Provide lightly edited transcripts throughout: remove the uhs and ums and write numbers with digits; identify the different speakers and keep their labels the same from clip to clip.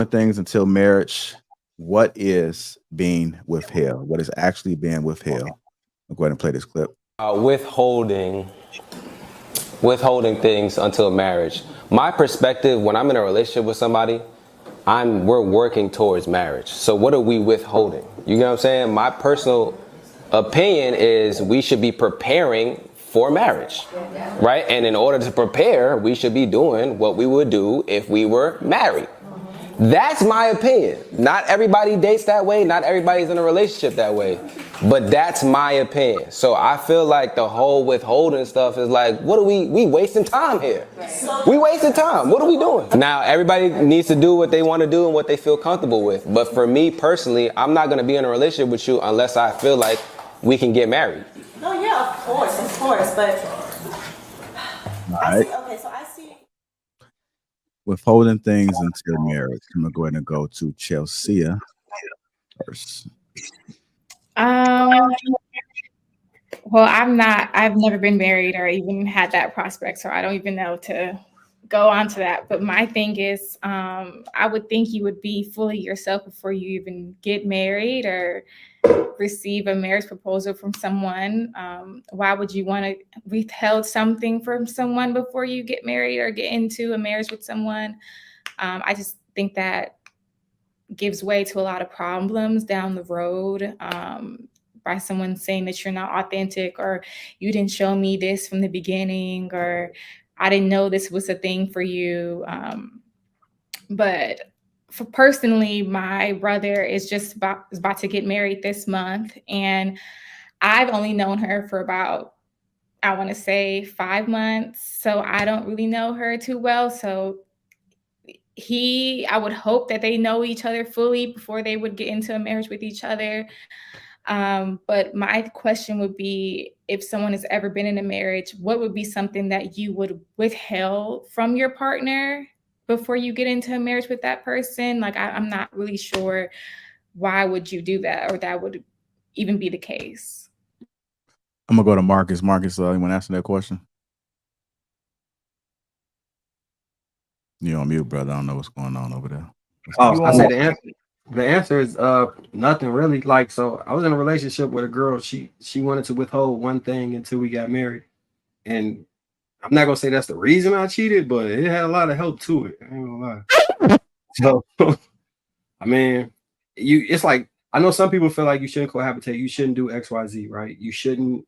Speaker 1: things until marriage. What is being withheld? What is actually being withheld? I'll go ahead and play this clip.
Speaker 2: Withholding things until marriage. My perspective, when I'm in a relationship with somebody, we're working towards marriage. So what are we withholding? You know what I'm saying? My personal opinion is we should be preparing for marriage, right? And in order to prepare, we should be doing what we would do if we were married. That's my opinion. Not everybody dates that way. Not everybody's in a relationship that way. But that's my opinion. So I feel like the whole withholding stuff is like, what are we wasting time here? We wasting time. What are we doing? Now, everybody needs to do what they want to do and what they feel comfortable with. But for me personally, I'm not going to be in a relationship with you unless I feel like we can get married.
Speaker 3: No, yeah, of course. But
Speaker 1: Right.
Speaker 3: I see.
Speaker 1: Withholding things until marriage. I'm gonna go ahead and go to Chelsea first.
Speaker 4: Um, well, I've never been married or even had that prospect, so I don't even know to go on to that. But my thing is, I would think you would be fully yourself before you even get married or receive a marriage proposal from someone. Why would you want to withhold something from someone before you get married or get into a marriage with someone? I just think that gives way to a lot of problems down the road, by someone saying that you're not authentic, or you didn't show me this from the beginning, or I didn't know this was a thing for you. But for personally, my brother is about to get married this month, and I've only known her for about, I want to say, 5 months. So I don't really know her too well. So I would hope that they know each other fully before they would get into a marriage with each other. But my question would be, if someone has ever been in a marriage, what would be something that you would withhold from your partner before you get into a marriage with that person? Like, I'm not really sure why would you do that, or that would even be the case.
Speaker 1: I'm gonna go to Marcus. Marcus, you want to answer that question? You're on mute, brother. I don't know what's going on over there.
Speaker 5: Oh, I said the answer is nothing really. Like, so I was in a relationship with a girl. She wanted to withhold one thing until we got married, and I'm not gonna say that's the reason I cheated, but it had a lot of help to it. I ain't gonna lie. So, I mean, it's like, I know some people feel like you shouldn't cohabitate. You shouldn't do X, Y, Z, right? You shouldn't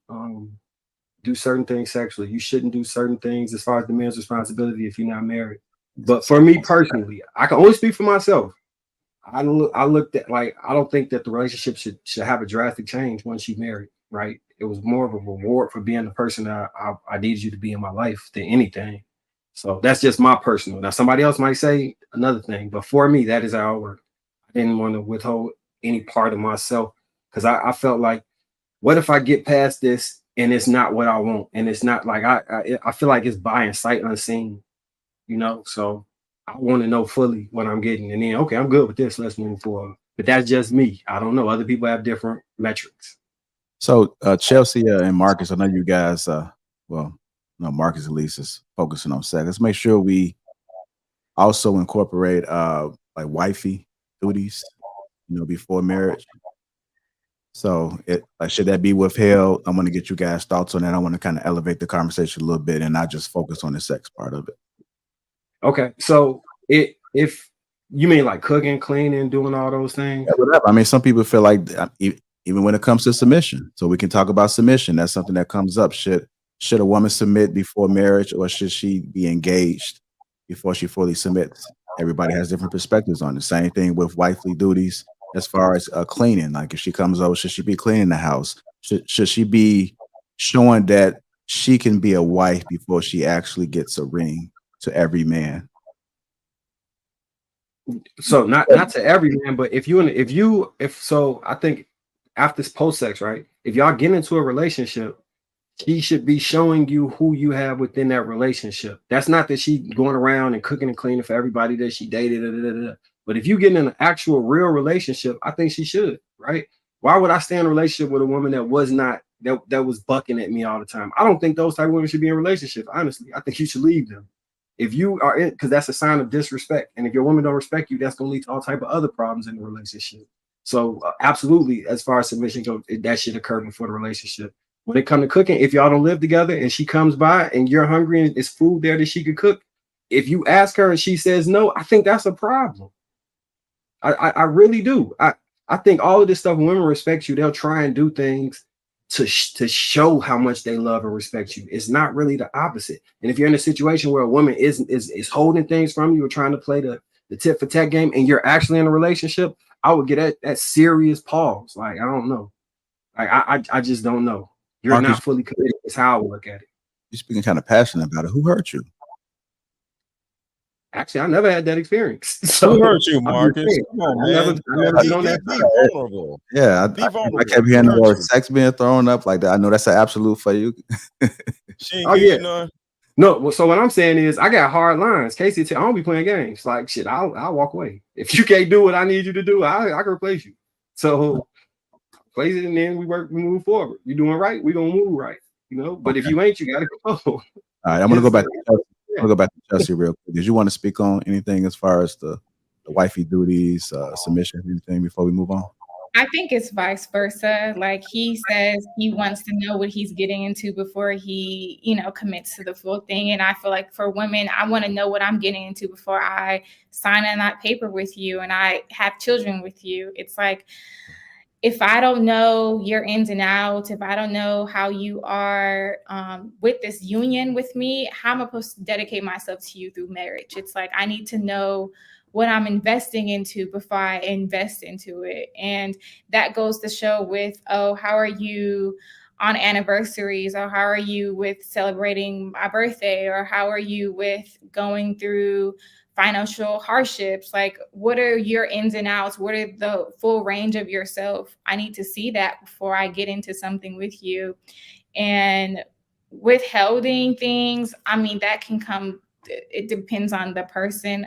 Speaker 5: do certain things sexually. You shouldn't do certain things as far as the man's responsibility if you're not married. But for me personally, I can only speak for myself. I looked at, like, I don't think that the relationship should have a drastic change once you married, right? It was more of a reward for being the person that I needed you to be in my life than anything. So that's just my personal. Now somebody else might say another thing, but for me, that is how it worked. I didn't want to withhold any part of myself, because I felt like, what if I get past this and it's not what I want, and it's not like I feel like it's buying sight unseen, you know? So I want to know fully what I'm getting, and then, okay, I'm good with this, let's move forward. But that's just me. I don't know. Other people have different metrics.
Speaker 1: So Chelsea and Marcus, I know you guys, well, no, Marcus at least is focusing on sex. Let's make sure we also incorporate like wifey duties, before marriage. So should that be withheld? I want to get you guys' thoughts on that. I want to kind of elevate the conversation a little bit and not just focus on the sex part of it.
Speaker 5: Okay, so if you mean like cooking, cleaning, doing all those things?
Speaker 1: Yeah, whatever. I mean, some people feel like, even when it comes to submission, so we can talk about submission. That's something that comes up. Should a woman submit before marriage, or should she be engaged before she fully submits? Everybody has different perspectives on the same thing with wifely duties. As far as cleaning, like if she comes over, should she be cleaning the house? Should she be showing that she can be a wife before she actually gets a ring to every man?
Speaker 5: So not to every man, but if I think after post sex, right? If y'all get into a relationship, she should be showing you who you have within that relationship. That's not that she going around and cooking and cleaning for everybody that she dated. But if you get in an actual real relationship, I think she should, right? Why would I stay in a relationship with a woman that was not that was bucking at me all the time? I don't think those type of women should be in relationships. Honestly, I think you should leave them. If you are in, because that's a sign of disrespect. And if your woman don't respect you, that's gonna lead to all type of other problems in the relationship. So absolutely, as far as submission goes, that should occur before the relationship. When it comes to cooking, if y'all don't live together and she comes by and you're hungry and it's food there that she could cook, if you ask her and she says no, I think that's a problem. I really do. I think all of this stuff, when women respect you, they'll try and do things to show how much they love and respect you. It's not really the opposite. And if you're in a situation where a woman is holding things from you or trying to play the tit for tat game and you're actually in a relationship, I would get that serious pause. Like, I don't know. Like, I just don't know. You're
Speaker 1: Marcus,
Speaker 5: not fully committed. It's how I look at it.
Speaker 1: you're speaking kind of passionate about it. Who hurt you?
Speaker 5: Actually, I never had that experience. So
Speaker 6: Who hurt you,
Speaker 5: I'm just
Speaker 6: Marcus?
Speaker 5: saying,
Speaker 6: Come on,
Speaker 5: I
Speaker 6: man.
Speaker 5: never been on that
Speaker 6: Be
Speaker 5: side.
Speaker 6: vulnerable.
Speaker 1: Yeah,
Speaker 6: Be
Speaker 1: I
Speaker 6: vulnerable.
Speaker 1: kept hearing
Speaker 6: Who
Speaker 1: the
Speaker 6: hurt
Speaker 1: word
Speaker 6: you?
Speaker 1: sex being thrown up like that. I know that's an absolute for you.
Speaker 6: She ain't
Speaker 5: Oh
Speaker 6: give
Speaker 5: yeah.
Speaker 6: you none.
Speaker 5: No, well, so what I'm saying is I got hard lines. Casey, I don't be playing games. Like shit, I'll walk away. If you can't do what I need you to do, I can replace you. So place it and then we move forward. You doing right, we gonna move right. You know, but if
Speaker 1: Okay.
Speaker 5: you ain't, you gotta go.
Speaker 1: All right, I'm gonna go back to Chelsea. I'm gonna go back to Chelsea real quick. Did you want to speak on anything as far as the wifey duties, submission, anything before we move on?
Speaker 4: I think it's vice versa. Like he says he wants to know what he's getting into before he, commits to the full thing. And I feel like for women, I want to know what I'm getting into before I sign on that paper with you and I have children with you. It's like, if I don't know your ins and outs, if I don't know how you are with this union with me, how am I supposed to dedicate myself to you through marriage? It's like, I need to know what I'm investing into before I invest into it. And that goes to show with, how are you on anniversaries, or how are you with celebrating my birthday, or how are you with going through financial hardships? Like, what are your ins and outs? What are the full range of yourself? I need to see that before I get into something with you. And withholding things, I mean, that can come, it depends on the person.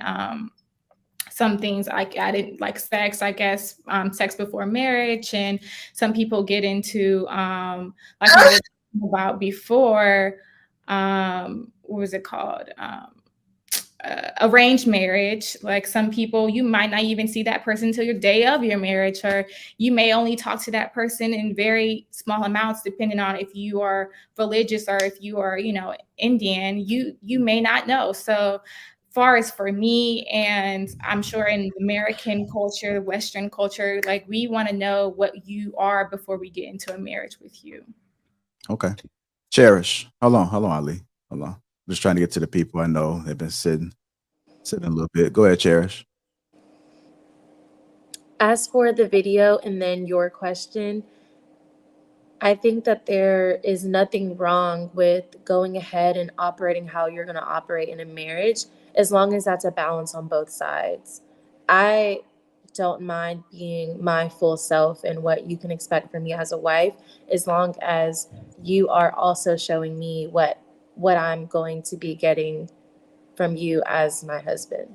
Speaker 4: Some things like I didn't like sex, I guess, sex before marriage. And some people get into, like we were talking about before, what was it called? Arranged marriage. Like some people, you might not even see that person until your day of your marriage, or you may only talk to that person in very small amounts, depending on if you are religious or if you are, Indian. You may not know. So far as for me, and I'm sure in American culture, Western culture, like we want to know what you are before we get into a marriage with you.
Speaker 1: Okay. Cherish. Hold on, Ali. Hold on. I'm just trying to get to the people I know. They've been sitting a little bit. Go ahead, Cherish.
Speaker 7: As for the video and then your question, I think that there is nothing wrong with going ahead and operating how you're going to operate in a marriage, as long as that's a balance on both sides. I don't mind being my full self and what you can expect from me as a wife, as long as you are also showing me what I'm going to be getting from you as my husband.